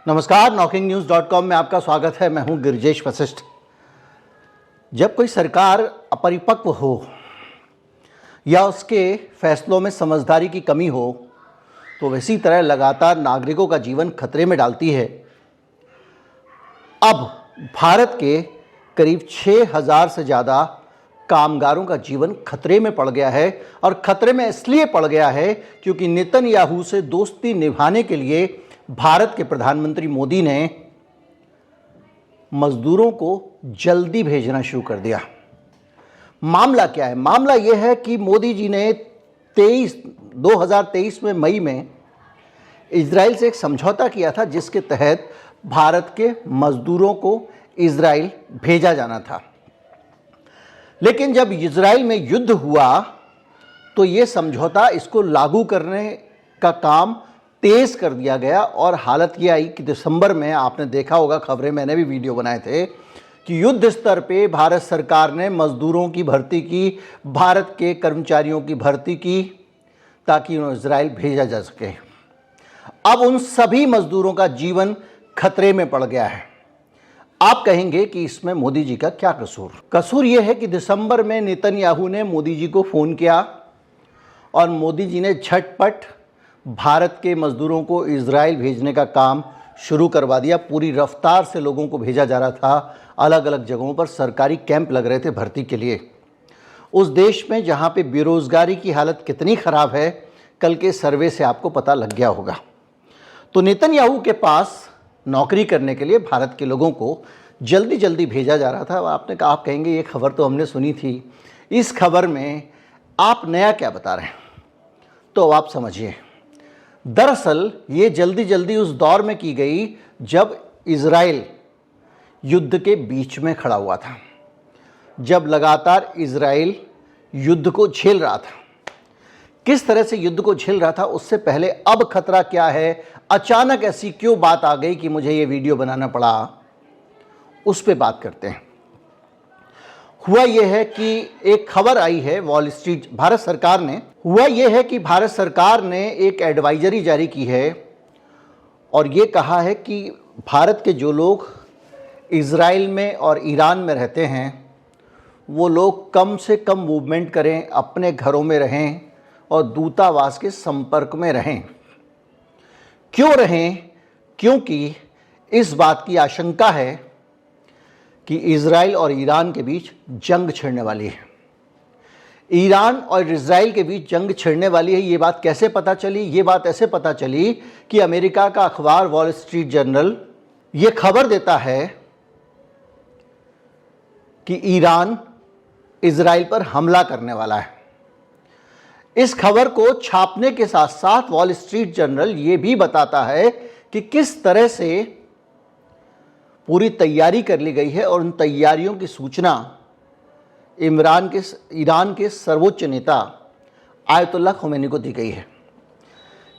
नमस्कार, knocking-news.com में आपका स्वागत है। मैं हूं गिरिजेश वशिष्ठ। जब कोई सरकार अपरिपक्व हो या उसके फैसलों में समझदारी की कमी हो तो इसी तरह लगातार नागरिकों का जीवन खतरे में डालती है। अब भारत के करीब 6,000 से ज़्यादा कामगारों का जीवन खतरे में पड़ गया है और खतरे में इसलिए पड़ गया है क्योंकि नेतन्याहू से दोस्ती निभाने के लिए भारत के प्रधानमंत्री मोदी ने मजदूरों को जल्दी भेजना शुरू कर दिया। मामला क्या है? मामला यह है कि मोदी जी ने 2023 में मई में इजराइल से एक समझौता किया था जिसके तहत भारत के मजदूरों को इजराइल भेजा जाना था। लेकिन जब इजराइल में युद्ध हुआ तो ये समझौता इसको लागू करने का काम तेज कर दिया गया और हालत ये आई कि दिसंबर में आपने देखा होगा खबरें, मैंने भी वीडियो बनाए थे कि युद्ध स्तर पे भारत सरकार ने मजदूरों की भर्ती की, भारत के कर्मचारियों की भर्ती की ताकि उन्हें इजराइल भेजा जा सके। अब उन सभी मजदूरों का जीवन खतरे में पड़ गया है। आप कहेंगे कि इसमें मोदी जी का क्या कसूर? कसूर यह है कि दिसंबर में नेतन्याहू ने मोदी जी को फ़ोन किया और मोदी जी ने झटपट भारत के मजदूरों को इजराइल भेजने का काम शुरू करवा दिया। पूरी रफ्तार से लोगों को भेजा जा रहा था। अलग अलग जगहों पर सरकारी कैंप लग रहे थे भर्ती के लिए। उस देश में जहां पे बेरोज़गारी की हालत कितनी ख़राब है, कल के सर्वे से आपको पता लग गया होगा। तो नेतन्याहू के पास नौकरी करने के लिए भारत के लोगों को जल्दी जल्दी भेजा जा रहा था। आप कहेंगे ये खबर तो हमने सुनी थी, इस खबर में आप नया क्या बता रहे हैं? तो आप समझिए, दरअसल ये जल्दी जल्दी उस दौर में की गई जब इजराइल युद्ध के बीच में खड़ा हुआ था, जब लगातार इजराइल युद्ध को झेल रहा था। किस तरह से युद्ध को झेल रहा था उससे पहले अब खतरा क्या है, अचानक ऐसी क्यों बात आ गई कि मुझे ये वीडियो बनाना पड़ा, उस पे बात करते हैं। हुआ यह है कि एक खबर आई है भारत सरकार ने एक एडवाइजरी जारी की है और ये कहा है कि भारत के जो लोग इजराइल में और ईरान में रहते हैं वो लोग कम से कम मूवमेंट करें, अपने घरों में रहें और दूतावास के संपर्क में रहें। क्यों रहें? क्योंकि इस बात की आशंका है कि इजराइल और ईरान के बीच जंग छिड़ने वाली है। ईरान और इजराइल के बीच जंग छिड़ने वाली है। ये बात कैसे पता चली? ये बात ऐसे पता चली कि अमेरिका का अखबार वॉल स्ट्रीट जर्नल ये खबर देता है कि ईरान इजराइल पर हमला करने वाला है। इस खबर को छापने के साथ साथ वॉल स्ट्रीट जर्नल ये भी बताता है कि किस तरह से पूरी तैयारी कर ली गई है और उन तैयारियों की सूचना ईरान के सर्वोच्च नेता आयतुल्लाह खुमैनी को दी गई है।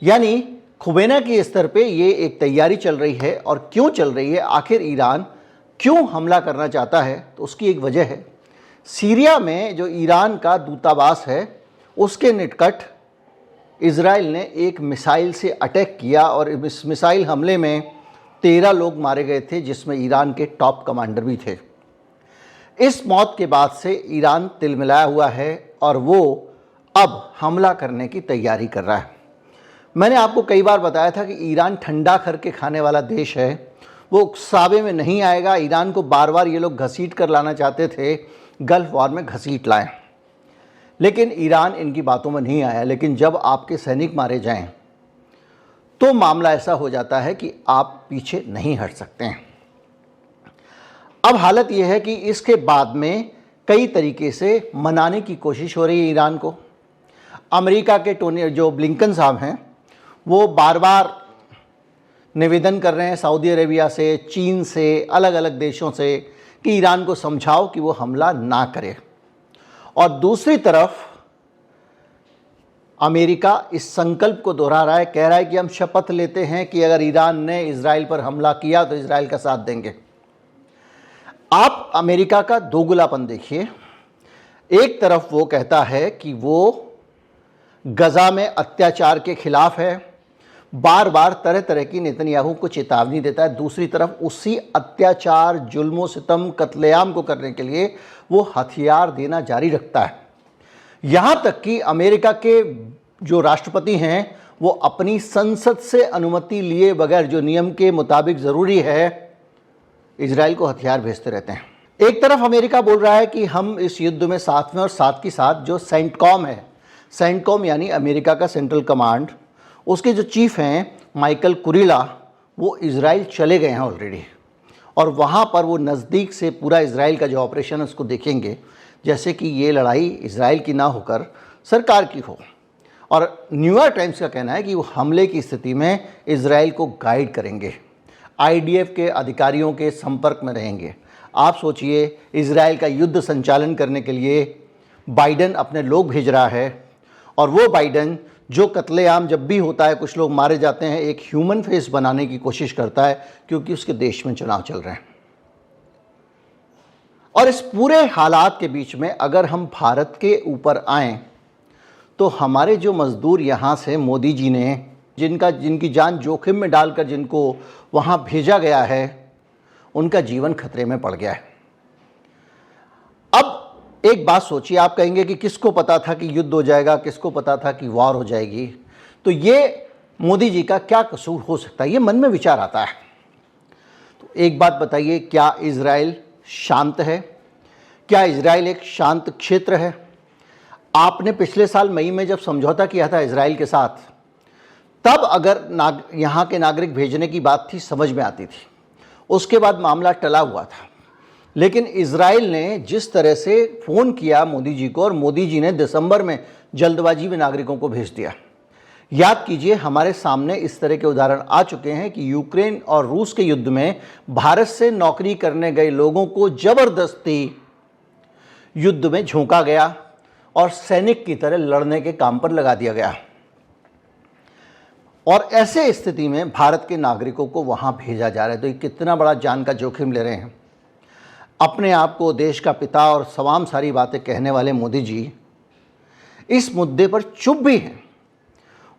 यानी खुमैनी के स्तर पे ये एक तैयारी चल रही है। और क्यों चल रही है? आखिर ईरान क्यों हमला करना चाहता है? तो उसकी एक वजह है, सीरिया में जो ईरान का दूतावास है उसके निकट इजराइल ने एक मिसाइल से अटैक किया और इस मिसाइल हमले में 13 लोग मारे गए थे, जिसमें ईरान के टॉप कमांडर भी थे। इस मौत के बाद से ईरान तिलमिलाया हुआ है और वो अब हमला करने की तैयारी कर रहा है। मैंने आपको कई बार बताया था कि ईरान ठंडा करके खाने वाला देश है, वो उकसावे में नहीं आएगा। ईरान को बार बार ये लोग घसीट कर लाना चाहते थे, गल्फ वॉर में घसीट लाएं, लेकिन ईरान इनकी बातों में नहीं आया। लेकिन जब आपके सैनिक मारे जाएं तो मामला ऐसा हो जाता है कि आप पीछे नहीं हट सकते हैं। अब हालत यह है कि इसके बाद में कई तरीके से मनाने की कोशिश हो रही है ईरान को। अमेरिका के जो ब्लिंकन साहब हैं वो बार बार निवेदन कर रहे हैं सऊदी अरेबिया से, चीन से, अलग अलग देशों से कि ईरान को समझाओ कि वो हमला ना करे। और दूसरी तरफ अमेरिका इस संकल्प को दोहरा रहा है, कह रहा है कि हम शपथ लेते हैं कि अगर ईरान ने इजराइल पर हमला किया तो इजराइल का साथ देंगे। आप अमेरिका का दोगलापन देखिए। एक तरफ वो कहता है कि वो गजा में अत्याचार के खिलाफ है, बार बार तरह तरह की नेतन्याहू को चेतावनी देता है। दूसरी तरफ उसी अत्याचार, जुल्म सितम, कत्लेआम को करने के लिए वो हथियार देना जारी रखता है। यहाँ तक कि अमेरिका के जो राष्ट्रपति हैं वो अपनी संसद से अनुमति लिए बगैर, जो नियम के मुताबिक ज़रूरी है, इजराइल को हथियार भेजते रहते हैं। एक तरफ अमेरिका बोल रहा है कि हम इस युद्ध में साथ में, और साथ ही साथ जो सेंटकॉम है, सेंटकॉम यानी अमेरिका का सेंट्रल कमांड, उसके जो चीफ हैं माइकल कुरिला, वो इजराइल चले गए हैं ऑलरेडी, और वहाँ पर वो नज़दीक से पूरा इजराइल का जो ऑपरेशन है उसको देखेंगे, जैसे कि ये लड़ाई इजराइल की ना होकर सरकार की हो। और न्यूयॉर्क टाइम्स का कहना है कि वो हमले की स्थिति में इजराइल को गाइड करेंगे, आईडीएफ के अधिकारियों के संपर्क में रहेंगे। आप सोचिए, इजराइल का युद्ध संचालन करने के लिए बाइडन अपने लोग भेज रहा है, और वो बाइडन जो कत्लेआम जब भी होता है, कुछ लोग मारे जाते हैं, एक ह्यूमन फेस बनाने की कोशिश करता है, क्योंकि उसके देश में चुनाव चल रहे हैं। और इस पूरे हालात के बीच में अगर हम भारत के ऊपर आएं, तो हमारे जो मज़दूर यहाँ से मोदी जी ने जिनकी जान जोखिम में डालकर जिनको वहाँ भेजा गया है, उनका जीवन खतरे में पड़ गया है। अब एक बात सोचिए, आप कहेंगे कि किसको पता था कि युद्ध हो जाएगा, किसको पता था कि वॉर हो जाएगी। तो ये मोदी जी का क्या कसूर हो सकता है, ये मन में विचार आता है। तो एक बात बताइए, क्या इजराइल शांत है? क्या इजराइल एक शांत क्षेत्र है? आपने पिछले साल मई में जब समझौता किया था इजराइल के साथ, तब अगर यहाँ के नागरिक भेजने की बात थी, समझ में आती थी। उसके बाद मामला टला हुआ था। लेकिन इजराइल ने जिस तरह से फ़ोन किया मोदी जी को, और मोदी जी ने दिसंबर में जल्दबाजी में नागरिकों को भेज दिया। याद कीजिए, हमारे सामने इस तरह के उदाहरण आ चुके हैं कि यूक्रेन और रूस के युद्ध में भारत से नौकरी करने गए लोगों को ज़बरदस्ती युद्ध में झोंका गया और सैनिक की तरह लड़ने के काम पर लगा दिया गया। और ऐसे स्थिति में भारत के नागरिकों को वहाँ भेजा जा रहा है। तो ये कितना बड़ा जान का जोखिम ले रहे हैं। अपने आप को देश का पिता और तमाम सारी बातें कहने वाले मोदी जी इस मुद्दे पर चुप भी हैं।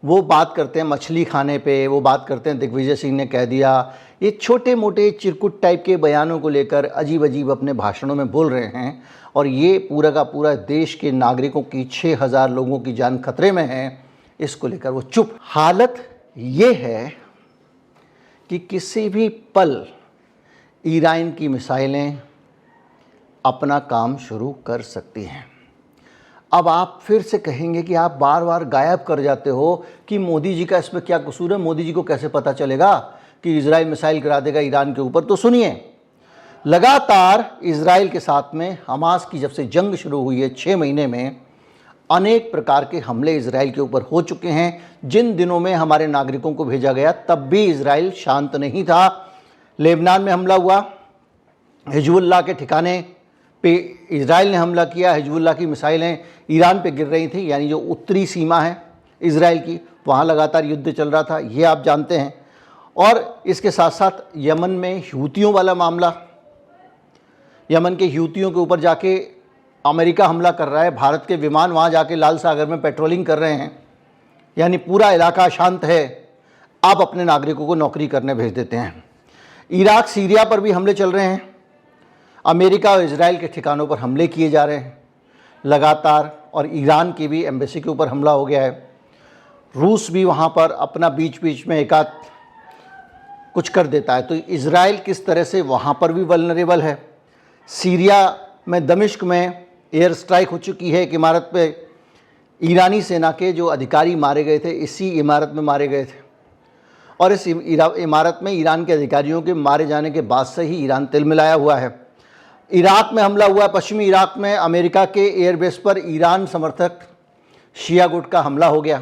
वो बात करते हैं मछली खाने पे, वो बात करते हैं दिग्विजय सिंह ने कह दिया। ये छोटे मोटे चिरकुट टाइप के बयानों को लेकर अजीब अजीब अपने भाषणों में बोल रहे हैं, और ये पूरा का पूरा देश के नागरिकों की 6000 लोगों की जान खतरे में है, इसको लेकर वो चुप। हालत ये है कि किसी भी पल ईरान की मिसाइलें अपना काम शुरू कर सकती हैं। अब आप फिर से कहेंगे कि आप बार बार गायब कर जाते हो कि मोदी जी का इसमें क्या कसूर है, मोदी जी को कैसे पता चलेगा कि इजराइल मिसाइल गिरा देगा ईरान के ऊपर। तो सुनिए, लगातार इजराइल के साथ में हमास की जब से जंग शुरू हुई है 6 महीने में, अनेक प्रकार के हमले इजराइल के ऊपर हो चुके हैं। जिन दिनों में हमारे नागरिकों को भेजा गया तब भी इजराइल शांत नहीं था। लेबनान में हमला हुआ, हिजबुल्लाह के ठिकाने पे इजराइल ने हमला किया, हिजबुल्लाह की मिसाइलें ईरान पे गिर रही थी, यानी जो उत्तरी सीमा है इजराइल की, वहाँ लगातार युद्ध चल रहा था, ये आप जानते हैं। और इसके साथ साथ यमन में हूतियों वाला मामला, यमन के हूतियों के ऊपर जाके अमेरिका हमला कर रहा है, भारत के विमान वहाँ जाके लाल सागर में पेट्रोलिंग कर रहे हैं, यानी पूरा इलाका शांत है, आप अपने नागरिकों को नौकरी करने भेज देते हैं। इराक सीरिया पर भी हमले चल रहे हैं, अमेरिका और इजराइल के ठिकानों पर हमले किए जा रहे हैं लगातार, और ईरान की भी एम्बेसी के ऊपर हमला हो गया है। रूस भी वहाँ पर अपना बीच बीच में एकाध कुछ कर देता है। तो इजराइल किस तरह से वहाँ पर भी वल्नरेबल है। सीरिया में दमिश्क में एयर स्ट्राइक हो चुकी है एक इमारत पे, ईरानी सेना के जो अधिकारी मारे गए थे इसी इमारत में मारे गए थे, और इस इमारत में ईरान के अधिकारियों के मारे जाने के बाद से ही ईरान तिलमिलाया हुआ है। इराक में हमला हुआ, पश्चिमी इराक में अमेरिका के एयरबेस पर ईरान समर्थक शिया गुट का हमला हो गया।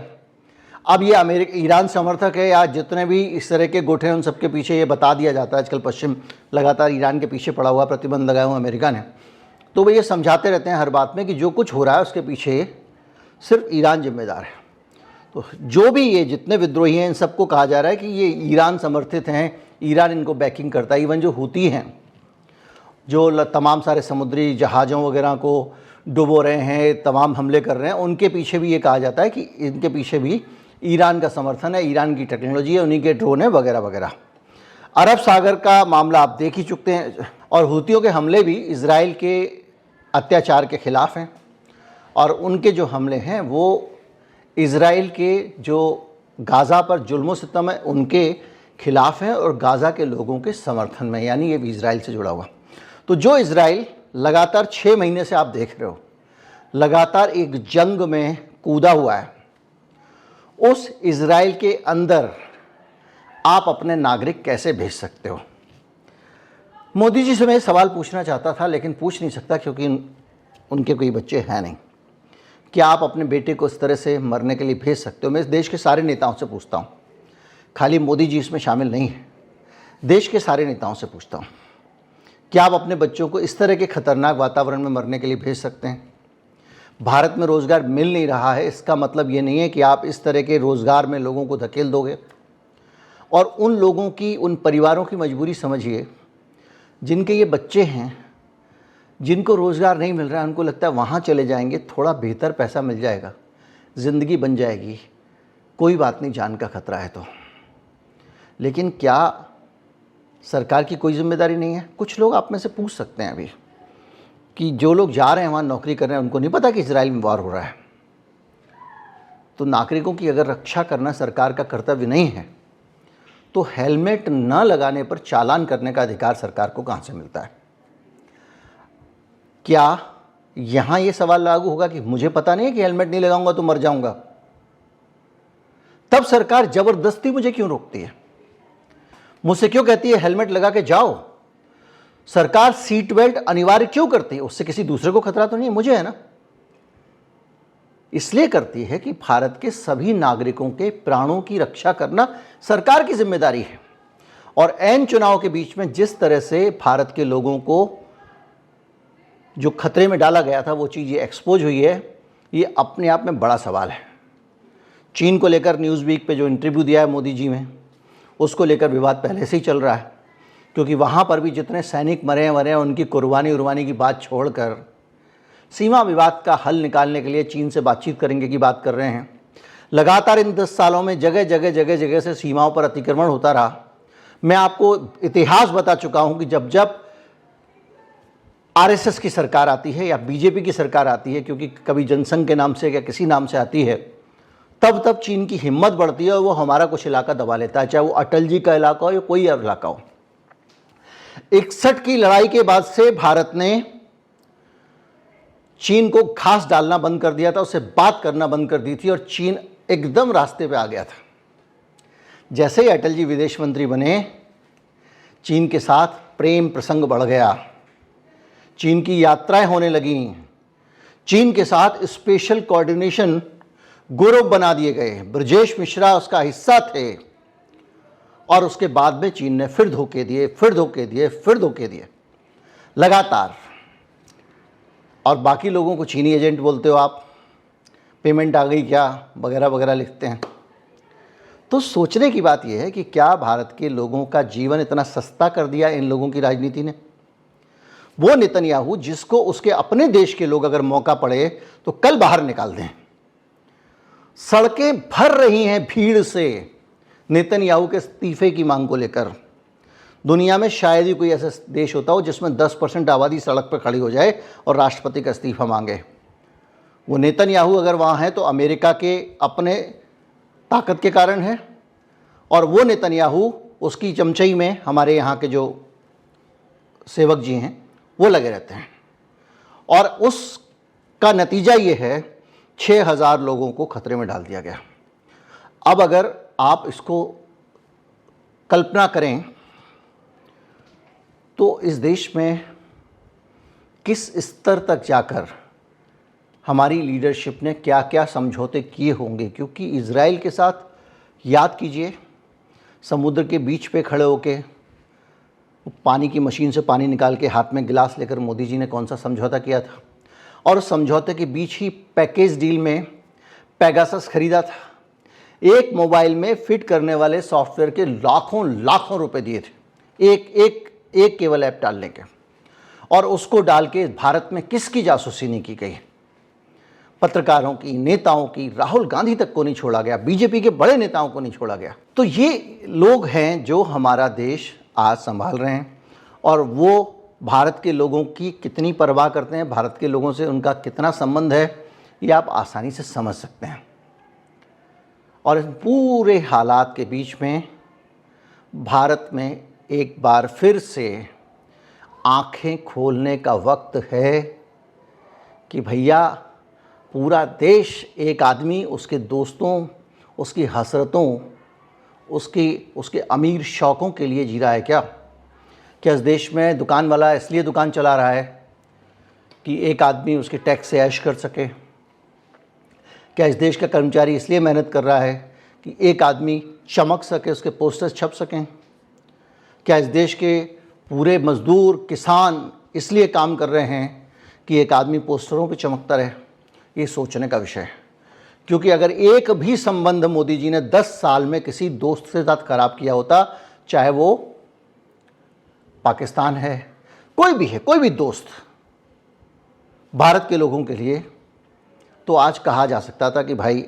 अब ये ईरान समर्थक है या जितने भी इस तरह के गुट हैं, उन सबके पीछे ये बता दिया जाता है आजकल पश्चिम लगातार ईरान के पीछे पड़ा हुआ, प्रतिबंध लगाया हुआ अमेरिका ने। तो वो ये समझाते रहते हैं हर बात में कि जो कुछ हो रहा है उसके पीछे सिर्फ ईरान जिम्मेदार है। तो जो भी ये जितने विद्रोही हैं, इन सबको कहा जा रहा है कि ये ईरान समर्थित हैं, ईरान इनको बैकिंग करता है। इवन जो हूती हैं, जो तमाम सारे समुद्री जहाज़ों वगैरह को डुबो रहे हैं, तमाम हमले कर रहे हैं, उनके पीछे भी ये कहा जाता है कि इनके पीछे भी ईरान का समर्थन है, ईरान की टेक्नोलॉजी है, उन्हीं के ड्रोन है वगैरह वगैरह। अरब सागर का मामला आप देख ही चुके हैं, और हूतियों के हमले भी इजराइल के अत्याचार के खिलाफ हैं, और उनके जो हमले हैं वो इजराइल के जो गाज़ा पर जुल्म सितम है उनके खिलाफ हैं और गाज़ा के लोगों के समर्थन में, यानी ये भी इजराइल से जुड़ा हुआ। तो जो इजराइल लगातार 6 महीने से आप देख रहे हो लगातार एक जंग में कूदा हुआ है, उस इजराइल के अंदर आप अपने नागरिक कैसे भेज सकते हो? मोदी जी से मैं सवाल पूछना चाहता था लेकिन पूछ नहीं सकता क्योंकि उनके कोई बच्चे हैं नहीं। क्या आप अपने बेटे को इस तरह से मरने के लिए भेज सकते हो? मैं इस देश के सारे नेताओं से पूछता हूँ, खाली मोदी जी इसमें शामिल नहीं है, देश के सारे नेताओं से पूछता हूँ, क्या आप अपने बच्चों को इस तरह के खतरनाक वातावरण में मरने के लिए भेज सकते हैं? भारत में रोज़गार मिल नहीं रहा है, इसका मतलब ये नहीं है कि आप इस तरह के रोज़गार में लोगों को धकेल दोगे। और उन लोगों की, उन परिवारों की मजबूरी समझिए जिनके ये बच्चे हैं, जिनको रोज़गार नहीं मिल रहा है, उनको लगता है वहाँ चले जाएंगे, थोड़ा बेहतर पैसा मिल जाएगा, ज़िंदगी बन जाएगी, कोई बात नहीं, जान का खतरा है तो। लेकिन क्या सरकार की कोई जिम्मेदारी नहीं है? कुछ लोग आप में से पूछ सकते हैं अभी कि जो लोग जा रहे हैं वहाँ नौकरी कर रहे हैं, उनको नहीं पता कि इजराइल में वार हो रहा है। तो नागरिकों की अगर रक्षा करना सरकार का कर्तव्य नहीं है तो हेलमेट न लगाने पर चालान करने का अधिकार सरकार को कहाँ से मिलता है? क्या यहाँ ये सवाल लागू होगा कि मुझे पता नहीं है कि हेलमेट नहीं लगाऊंगा तो मर जाऊंगा, तब सरकार जबरदस्ती मुझे क्यों रोकती है? मुझसे क्यों कहती है हेलमेट लगा के जाओ? सरकार सीट बेल्ट अनिवार्य क्यों करती है? उससे किसी दूसरे को खतरा तो नहीं है, मुझे है ना। इसलिए करती है कि भारत के सभी नागरिकों के प्राणों की रक्षा करना सरकार की जिम्मेदारी है। और ऐन चुनाव के बीच में जिस तरह से भारत के लोगों को जो खतरे में डाला गया था वो चीज़ ये एक्सपोज हुई है, ये अपने आप में बड़ा सवाल है। चीन को लेकर न्यूज़वीक पे जो इंटरव्यू दिया है मोदी जी में, उसको लेकर विवाद पहले से ही चल रहा है, क्योंकि वहाँ पर भी जितने सैनिक मरे हैं उनकी कुर्बानी की बात छोड़कर सीमा विवाद का हल निकालने के लिए चीन से बातचीत करेंगे की बात कर रहे हैं। लगातार इन 10 सालों में जगह जगह से सीमाओं पर अतिक्रमण होता रहा। मैं आपको इतिहास बता चुका हूँ कि जब जब आरएसएस की सरकार आती है या बीजेपी की सरकार आती है, क्योंकि कभी जनसंघ के नाम से या किसी नाम से आती है, तब चीन की हिम्मत बढ़ती है और वो हमारा कुछ इलाका दबा लेता है, चाहे वो अटल जी का इलाका हो या कोई और इलाका हो। 61 की लड़ाई के बाद से भारत ने चीन को घास डालना बंद कर दिया था, उससे बात करना बंद कर दी थी और चीन एकदम रास्ते पे आ गया था। जैसे ही अटल जी विदेश मंत्री बने, चीन के साथ प्रेम प्रसंग बढ़ गया, चीन की यात्राएं होने लगीं, चीन के साथ स्पेशल कोऑर्डिनेशन ग्रुप बना दिए गए, ब्रजेश मिश्रा उसका हिस्सा थे, और उसके बाद में चीन ने फिर धोखे दिए लगातार। और बाकी लोगों को चीनी एजेंट बोलते हो आप, पेमेंट आ गई क्या वगैरह वगैरह लिखते हैं। तो सोचने की बात यह है कि क्या भारत के लोगों का जीवन इतना सस्ता कर दिया इन लोगों की राजनीति ने? वो नेतन्याहू जिसको उसके अपने देश के लोग अगर मौका पड़े तो कल बाहर निकाल दें। सड़कें भर रही हैं भीड़ से नेतन्याहू के इस्तीफे की मांग को लेकर। दुनिया में शायद ही कोई ऐसा देश होता हो जिसमें 10% आबादी सड़क पर खड़ी हो जाए और राष्ट्रपति का इस्तीफा मांगे। वो नेतन्याहू अगर वहाँ है तो अमेरिका के अपने ताकत के कारण है, और वो नेतन्याहू उसकी चमचई में हमारे यहाँ के जो सेवक जी हैं वो लगे रहते हैं, और उसका नतीजा ये है 6000 लोगों को खतरे में डाल दिया गया। अब अगर आप इसको कल्पना करें तो इस देश में किस स्तर तक जाकर हमारी लीडरशिप ने क्या क्या समझौते किए होंगे, क्योंकि इजराइल के साथ याद कीजिए, समुद्र के बीच पे खड़े होके पानी की मशीन से पानी निकाल के हाथ में गिलास लेकर मोदी जी ने कौन सा समझौता किया था, और उस समझौते के बीच ही पैकेज डील में पेगासस खरीदा था। एक मोबाइल में फिट करने वाले सॉफ्टवेयर के लाखों रुपए दिए थे, एक केवल ऐप डालने के, और उसको डाल के भारत में किसकी जासूसी नहीं की गई? पत्रकारों की, नेताओं की, राहुल गांधी तक को नहीं छोड़ा गया, बीजेपी के बड़े नेताओं को नहीं छोड़ा गया। तो ये लोग हैं जो हमारा देश आज संभाल रहे हैं, और वो भारत के लोगों की कितनी परवाह करते हैं, भारत के लोगों से उनका कितना संबंध है, ये आप आसानी से समझ सकते हैं। और इन पूरे हालात के बीच में भारत में एक बार फिर से आंखें खोलने का वक्त है कि भैया पूरा देश एक आदमी, उसके दोस्तों, उसकी हसरतों, उसके अमीर शौक़ों के लिए जी रहा है क्या? क्या इस देश में दुकान वाला इसलिए दुकान चला रहा है कि एक आदमी उसके टैक्स से ऐश कर सके? क्या इस देश का कर्मचारी इसलिए मेहनत कर रहा है कि एक आदमी चमक सके, उसके पोस्टर्स छप सकें? क्या इस देश के पूरे मज़दूर, किसान इसलिए काम कर रहे हैं कि एक आदमी पोस्टरों पे चमकता रहे? ये सोचने का विषय है। क्योंकि अगर एक भी संबंध मोदी जी ने 10 साल में किसी दोस्त के साथ खराब किया होता, चाहे वो पाकिस्तान है, कोई भी है, कोई भी दोस्त भारत के लोगों के लिए, तो आज कहा जा सकता था कि भाई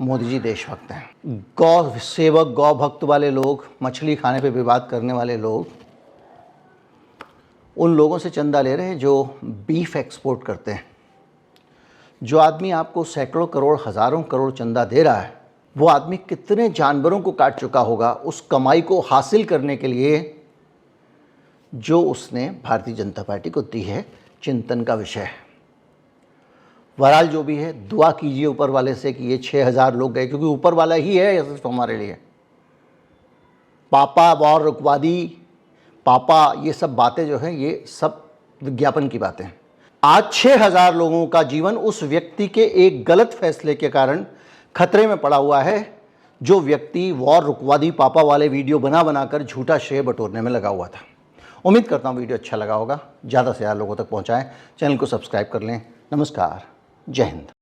मोदी जी देशभक्त हैं। गौ सेवक, गौ भक्त वाले लोग, मछली खाने पे विवाद करने वाले लोग, उन लोगों से चंदा ले रहे हैं जो बीफ एक्सपोर्ट करते हैं। जो आदमी आपको सैकड़ों करोड़, हज़ारों करोड़ चंदा दे रहा है, वो आदमी कितने जानवरों को काट चुका होगा उस कमाई को हासिल करने के लिए जो उसने भारतीय जनता पार्टी को दी है। चिंतन का विषय है। बहरहाल जो भी है, दुआ कीजिए ऊपर वाले से कि ये 6000 लोग गए, क्योंकि ऊपर वाला ही है ये सिर्फ हमारे लिए। पापा, वॉर रुकवादी, पापा, ये सब बातें जो हैं ये सब विज्ञापन की बातें हैं। आज 6000 लोगों का जीवन उस व्यक्ति के एक गलत फैसले के कारण खतरे में पड़ा हुआ है, जो व्यक्ति वॉर रुकवादी पापा वाले वीडियो बना बनाकर झूठा श्रेय बटोरने में लगा हुआ था। उम्मीद करता हूँ वीडियो अच्छा लगा होगा, ज़्यादा से ज़्यादा लोगों तक पहुँचाएँ, चैनल को सब्सक्राइब कर लें। नमस्कार, जय हिंद।